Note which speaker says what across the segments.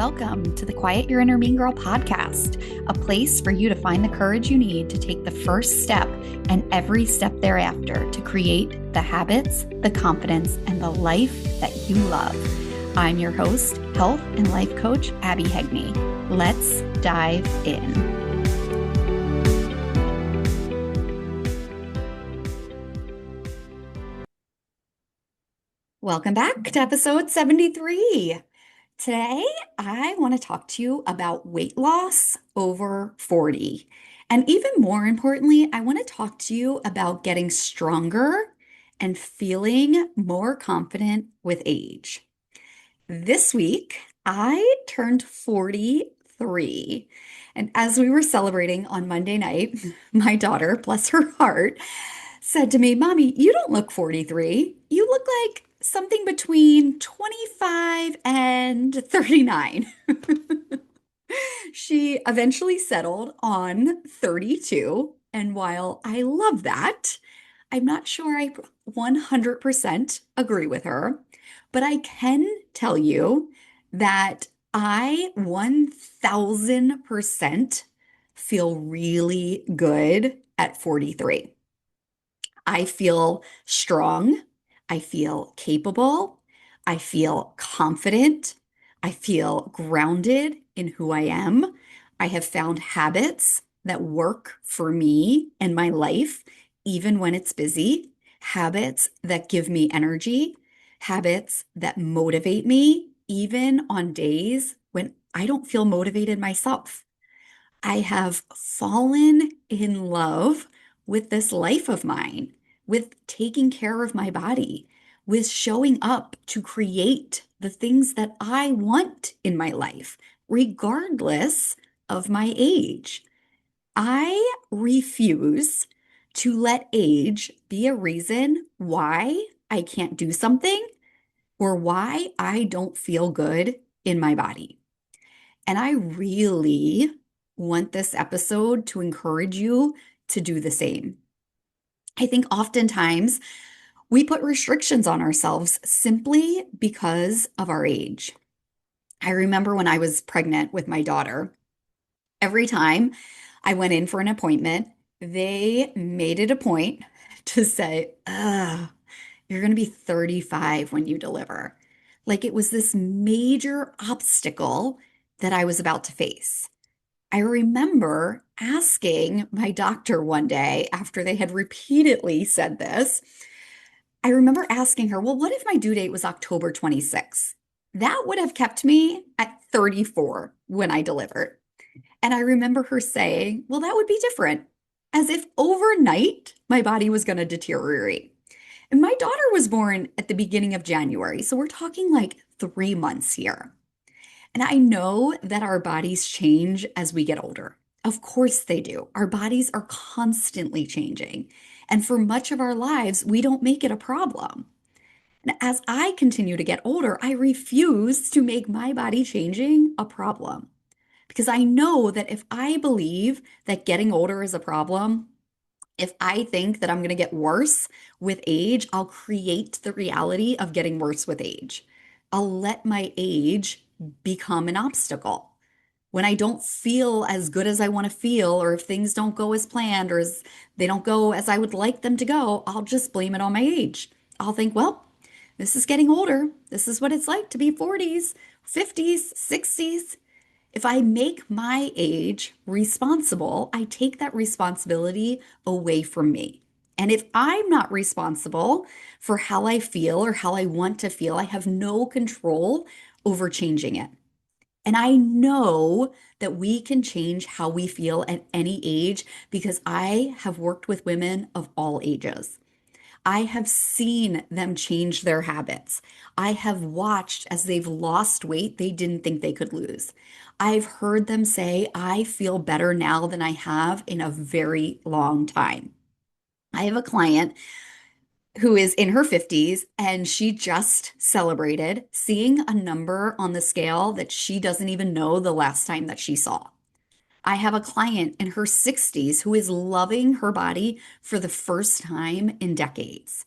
Speaker 1: welcome to the Quiet Your Inner Mean Girl podcast, a place for you to find the courage you need to take the first step and every step thereafter to create the habits, the confidence, and the life that you love. I'm your host, health and life coach, Abby Hegney. Let's dive in. Welcome back to episode 73. Today, I want to talk to you about weight loss over 40. And even more importantly, I want to talk to you about getting stronger and feeling more confident with age. This week, I turned 43. And as we were celebrating on Monday night, my daughter, bless her heart, said to me, "Mommy, you don't look 43. You look like something between 25 and 39." She eventually settled on 32. And while I love that, I'm not sure I 100% agree with her, but I can tell you that I 1000% feel really good at 43. I feel strong. I feel capable. I feel confident. I feel grounded in who I am. I have found habits that work for me and my life, even when it's busy, habits that give me energy, habits that motivate me, even on days when I don't feel motivated myself. I have fallen in love with this life of mine, with taking care of my body, with showing up to create the things that I want in my life, regardless of my age. I refuse to let age be a reason why I can't do something or why I don't feel good in my body. And I really want this episode to encourage you to do the same. I think oftentimes we put restrictions on ourselves simply because of our age. I remember when I was pregnant with my daughter, every time I went in for an appointment, they made it a point to say, you're going to be 35 when you deliver. Like it was this major obstacle that I was about to face. I remember asking my doctor one day after they had repeatedly said this. I remember asking her, well, what if my due date was October 26th? That would have kept me at 34 when I delivered. And I remember her saying, well, that would be different, as if overnight my body was going to deteriorate. And my daughter was born at the beginning of January, so we're talking like 3 months here. And I know that our bodies change as we get older. Of course they do. Our bodies are constantly changing. And for much of our lives, we don't make it a problem. And as I continue to get older, I refuse to make my body changing a problem. Because I know that if I believe that getting older is a problem, if I think that I'm going to get worse with age, I'll create the reality of getting worse with age. I'll let my age become an obstacle. When I don't feel as good as I want to feel, or if things don't go as planned, or as they don't go as I would like them to go, I'll just blame it on my age. I'll think, well, this is getting older. This is what it's like to be 40s, 50s, 60s. If I make my age responsible, I take that responsibility away from me. And if I'm not responsible for how I feel or how I want to feel, I have no control over changing it. And I know that we can change how we feel at any age because I have worked with women of all ages. I have seen them change their habits. I have watched as they've lost weight they didn't think they could lose. I've heard them say, I feel better now than I have in a very long time. I have a client who is in her 50s and she just celebrated seeing a number on the scale that she doesn't even know the last time that she saw. I have a client in her 60s who is loving her body for the first time in decades.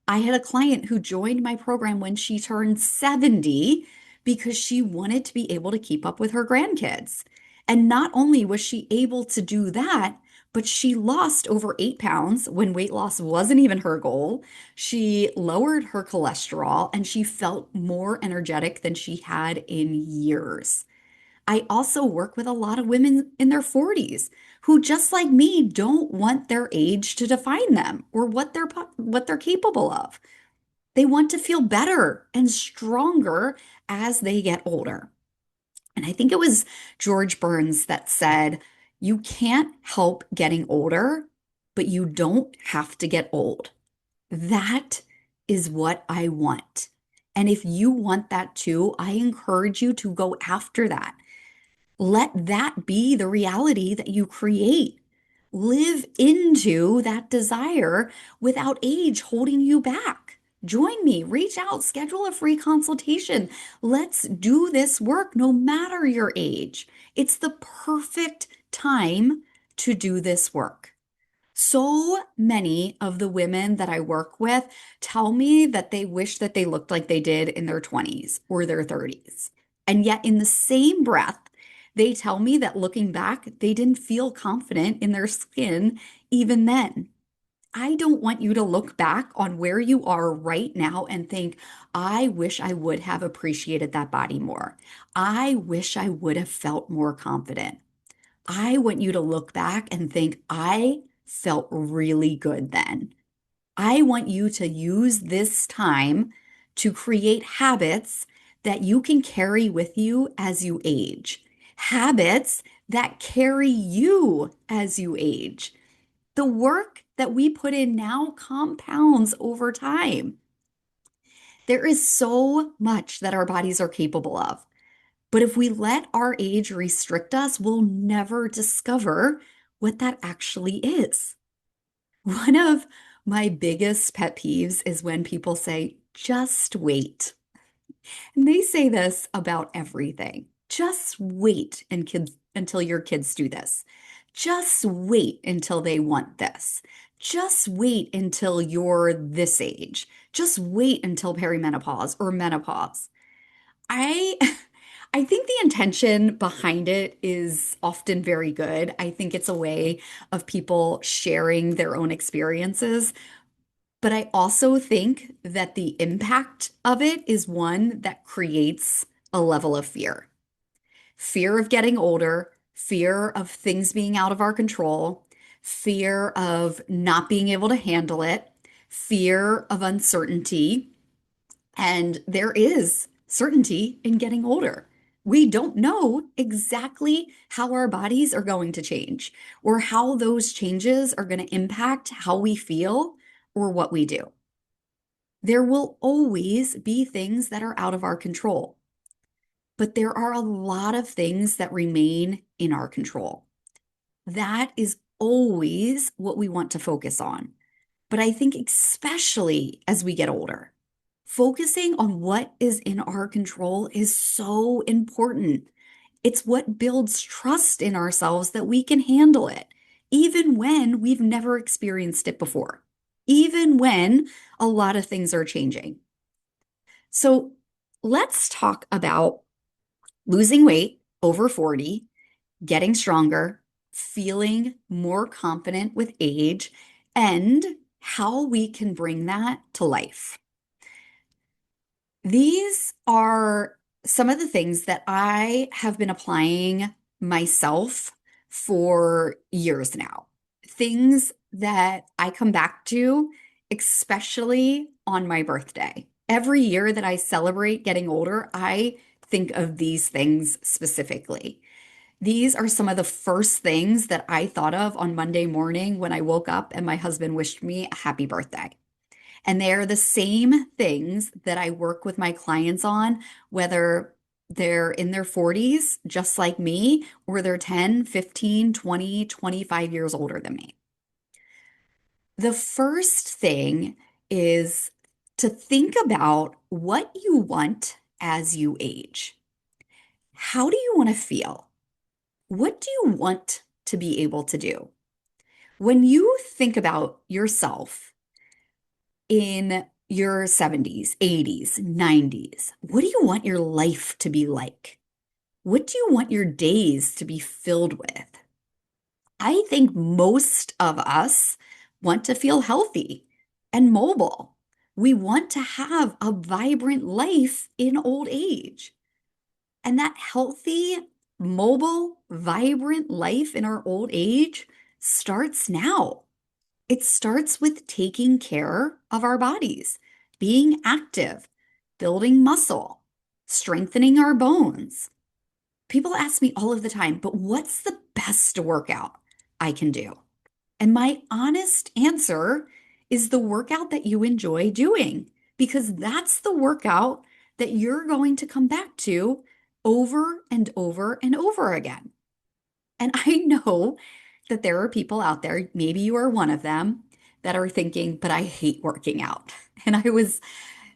Speaker 1: I had a client who joined my program when she turned 70 because she wanted to be able to keep up with her grandkids. And not only was she able to do that, but she lost over 8 pounds when weight loss wasn't even her goal. She lowered her cholesterol and she felt more energetic than she had in years. I also work with a lot of women in their 40s who, just like me, don't want their age to define them or what they're capable of. They want to feel better and stronger as they get older. And I think it was George Burns that said, "You can't help getting older, but you don't have to get old." That is what I want. And if you want that too, I encourage you to go after that. Let that be the reality that you create. Live into that desire without age holding you back. Join me, reach out, schedule a free consultation. Let's do this work no matter your age. It's the perfect time to do this work. So many of the women that I work with tell me that they wish that they looked like they did in their 20s or their 30s. And yet, in the same breath, they tell me that looking back, they didn't feel confident in their skin even then. I don't want you to look back on where you are right now and think, I wish I would have appreciated that body more. I wish I would have felt more confident. I want you to look back and think, I felt really good then. I want you to use this time to create habits that you can carry with you as you age, habits that carry you as you age. The work that we put in now compounds over time. There is so much that our bodies are capable of. But if we let our age restrict us, we'll never discover what that actually is. One of my biggest pet peeves is when people say, just wait. And they say this about everything. Just wait and kids, until your kids do this. Just wait until they want this. Just wait until you're this age. Just wait until perimenopause or menopause. I I think the intention behind it is often very good. I think it's a way of people sharing their own experiences. But I also think that the impact of it is one that creates a level of fear. Fear of getting older, fear of things being out of our control, fear of not being able to handle it, fear of uncertainty. And there is certainty in getting older. We don't know exactly how our bodies are going to change or how those changes are going to impact how we feel or what we do. There will always be things that are out of our control, but there are a lot of things that remain in our control. That is always what we want to focus on. But I think, especially as we get older, focusing on what is in our control is so important. It's what builds trust in ourselves that we can handle it, even when we've never experienced it before, even when a lot of things are changing. So let's talk about losing weight over 40, getting stronger, feeling more confident with age, and how we can bring that to life. These are some of the things that I have been applying myself for years now. Things that I come back to, especially on my birthday. Every year that I celebrate getting older, I think of these things specifically. These are some of the first things that I thought of on Monday morning when I woke up and my husband wished me a happy birthday. And they are the same things that I work with my clients on, whether they're in their 40s, just like me, or they're 10, 15, 20, 25 years older than me. The first thing is to think about what you want as you age. How do you want to feel? What do you want to be able to do? When you think about yourself in your 70s, 80s, 90s? What do you want your life to be like? What do you want your days to be filled with? I think most of us want to feel healthy and mobile. We want to have a vibrant life in old age. And that healthy, mobile, vibrant life in our old age starts now. It starts with taking care of our bodies, being active, building muscle, strengthening our bones. People ask me all of the time, but what's the best workout I can do? And my honest answer is the workout that you enjoy doing, because that's the workout that you're going to come back to over and over and over again. And I know that there are people out there, maybe you are one of them, that are thinking, but I hate working out. And I was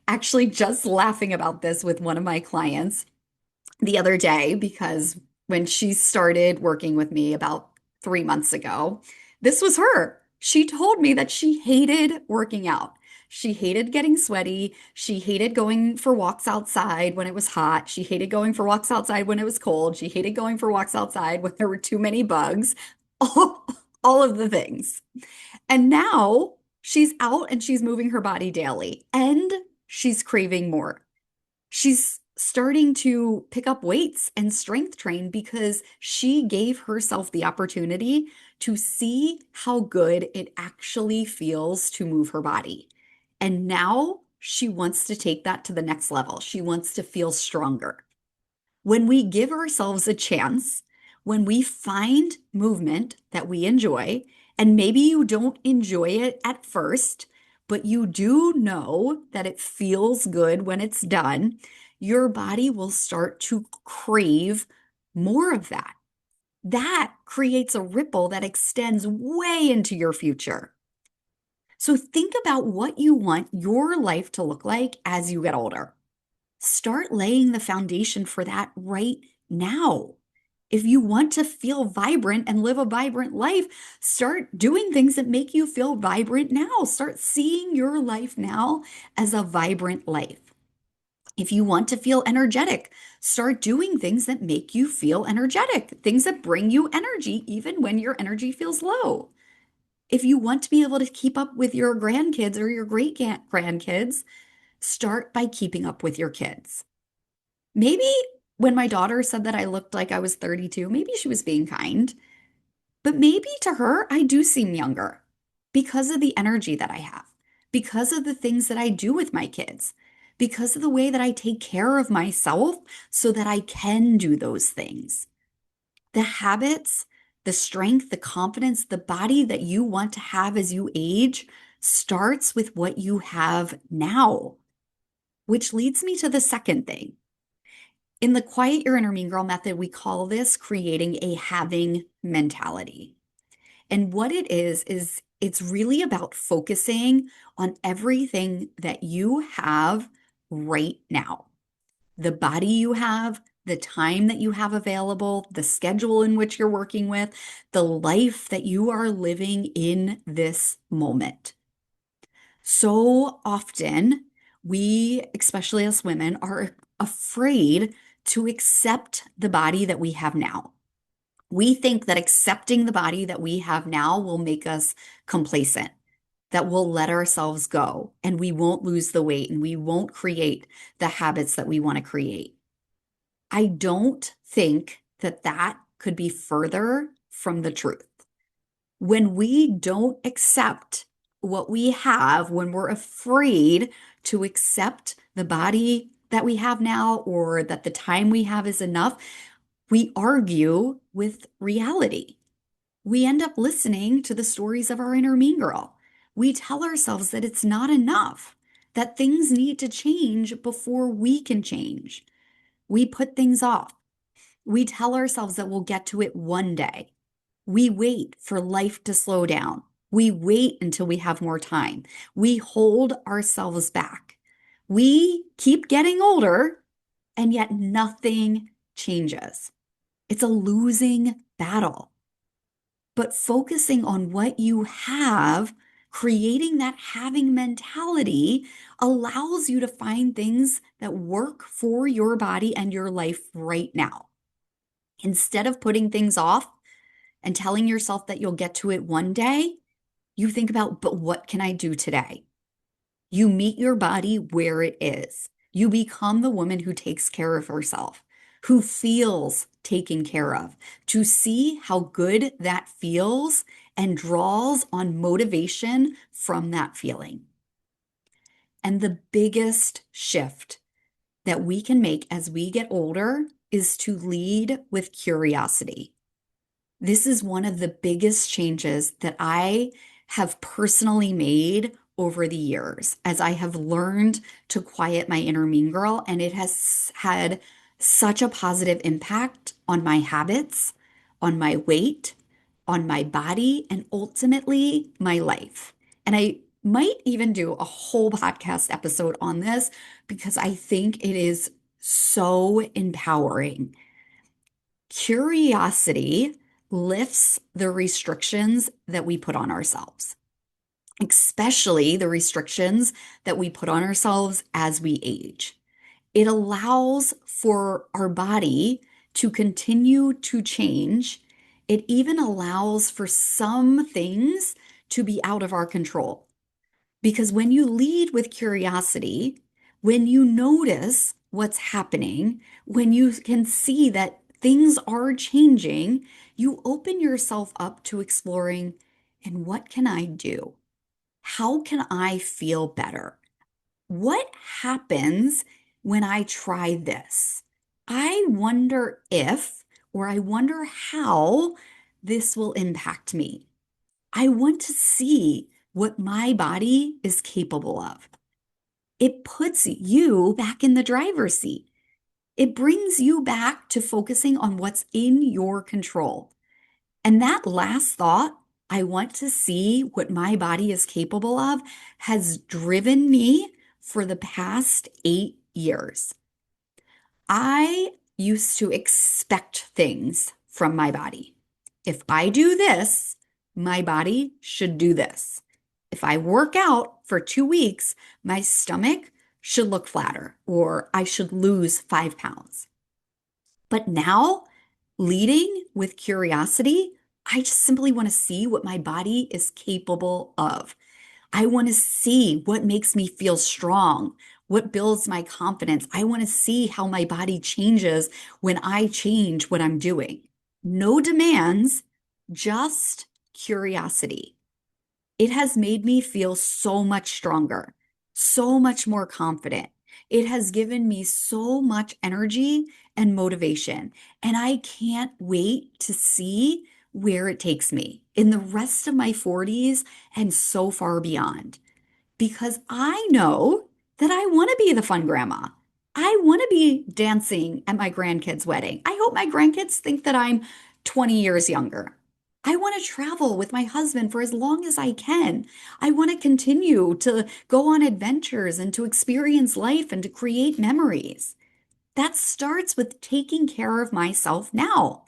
Speaker 1: actually just laughing about this with one of my clients the other day because when she started working with me about 3 months ago, this was her. She told me that she hated working out. She hated getting sweaty. She hated going for walks outside when it was hot. She hated going for walks outside when it was cold. She hated going for walks outside when there were too many bugs. All, all of the things. And now she's out and she's moving her body daily and she's craving more. She's starting to pick up weights and strength train because she gave herself the opportunity to see how good it actually feels to move her body. And now she wants to take that to the next level. She wants to feel stronger. When we give ourselves a chance, when we find movement that we enjoy, and maybe you don't enjoy it at first, but you do know that it feels good when it's done, your body will start to crave more of that. That creates a ripple that extends way into your future. So think about what you want your life to look like as you get older. Start laying the foundation for that right now. If you want to feel vibrant and live a vibrant life, start doing things that make you feel vibrant now. Start seeing your life now as a vibrant life. If you want to feel energetic, start doing things that make you feel energetic, things that bring you energy, even when your energy feels low. If you want to be able to keep up with your grandkids or your great grandkids, start by keeping up with your kids. Maybe when my daughter said that I looked like I was 32, maybe she was being kind, but maybe to her, I do seem younger because of the energy that I have, because of the things that I do with my kids, because of the way that I take care of myself so that I can do those things. The habits, the strength, the confidence, the body that you want to have as you age starts with what you have now, which leads me to the second thing. In the Quiet Your Inner Mean Girl method, we call this creating a having mentality. And what it is it's really about focusing on everything that you have right now. The body you have, the time that you have available, the schedule in which you're working with, the life that you are living in this moment. So often, we, especially as women, are afraid to accept the body that we have now. We think that accepting the body that we have now will make us complacent, that we'll let ourselves go and we won't lose the weight and we won't create the habits that we want to create. I don't think that that could be further from the truth. When we don't accept what we have, when we're afraid to accept the body that we have now or that the time we have is enough, we argue with reality. We end up listening to the stories of our inner mean girl. We tell ourselves that it's not enough, that things need to change before we can change. We put things off. We tell ourselves that we'll get to it one day. We wait for life to slow down. We wait until we have more time. We hold ourselves back. We keep getting older, and yet nothing changes. It's a losing battle. But focusing on what you have Creating that having mentality allows you to find things that work for your body and your life right now. Instead of putting things off and telling yourself that you'll get to it one day, you think about, but what can I do today? You meet your body where it is. You become the woman who takes care of herself, who feels taken care of, to see how good that feels and draws on motivation from that feeling. And the biggest shift that we can make as we get older is to lead with curiosity. This is one of the biggest changes that I have personally made over the years as I have learned to quiet my inner mean girl, and it has had such a positive impact on my habits, on my weight, on my body, and ultimately my life. And I might even do a whole podcast episode on this because I think it is so empowering. Curiosity lifts the restrictions that we put on ourselves, especially the restrictions that we put on ourselves as we age. It allows for our body to continue to change. It even allows for some things to be out of our control. Because when you lead with curiosity, when you notice what's happening, when you can see that things are changing, you open yourself up to exploring, and what can I do? How can I feel better? What happens when I try this? I wonder if, or I wonder how this will impact me. I want to see what my body is capable of. It puts you back in the driver's seat. It brings you back to focusing on what's in your control. And that last thought, I want to see what my body is capable of, has driven me for the past 8 years. I used to expect things from my body. If I do this, my body should do this. If I work out for 2 weeks, my stomach should look flatter, or I should lose 5 pounds. But now, leading with curiosity, I just simply want to see what my body is capable of. I want to see what makes me feel strong, what builds my confidence. I want to see how my body changes when I change what I'm doing. No demands, just curiosity. It has made me feel so much stronger, so much more confident. It has given me so much energy and motivation, and I can't wait to see where it takes me in the rest of my 40s and so far beyond. Because I know that I want to be the fun grandma. I want to be dancing at my grandkids' wedding. I hope my grandkids think that I'm 20 years younger. I want to travel with my husband for as long as I can. I want to continue to go on adventures and to experience life and to create memories. That starts with taking care of myself now,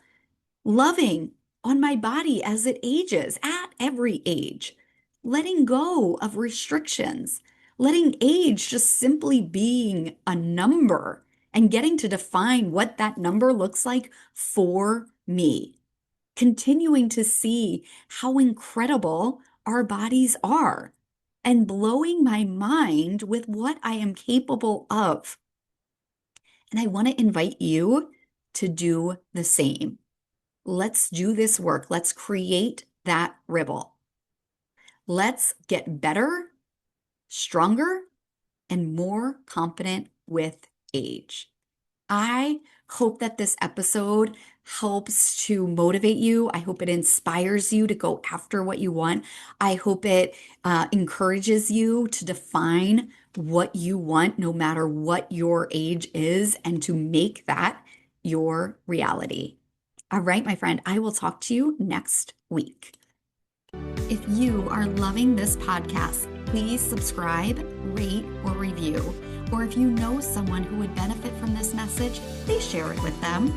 Speaker 1: loving on my body as it ages at every age, letting go of restrictions, letting age just simply being a number and getting to define what that number looks like for me, continuing to see how incredible our bodies are and blowing my mind with what I am capable of. And I want to invite you to do the same. Let's do this work. Let's create that ripple. Let's get better, stronger, and more confident with age. I hope that this episode helps to motivate you. I hope it inspires you to go after what you want. I hope it encourages you to define what you want, no matter what your age is, and to make that your reality. All right, my friend, I will talk to you next week. If you are loving this podcast, please subscribe, rate, or review. Or if you know someone who would benefit from this message, please share it with them.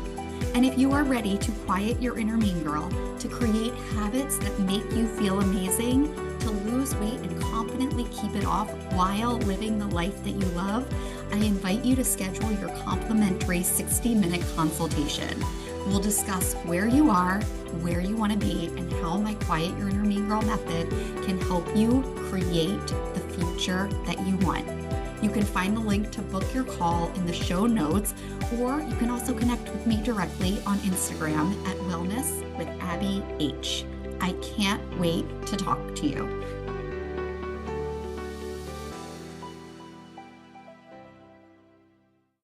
Speaker 1: And if you are ready to quiet your inner mean girl, to create habits that make you feel amazing, to to lose weight and confidently keep it off while living the life that you love, I invite you to schedule your complimentary 60-minute consultation. We'll discuss where you are, where you want to be, and how my Quiet Your Inner Mean Girl method can help you create the future that you want. You can find the link to book your call in the show notes, or you can also connect with me directly on Instagram at Wellness with Abby H. I can't wait to talk to you.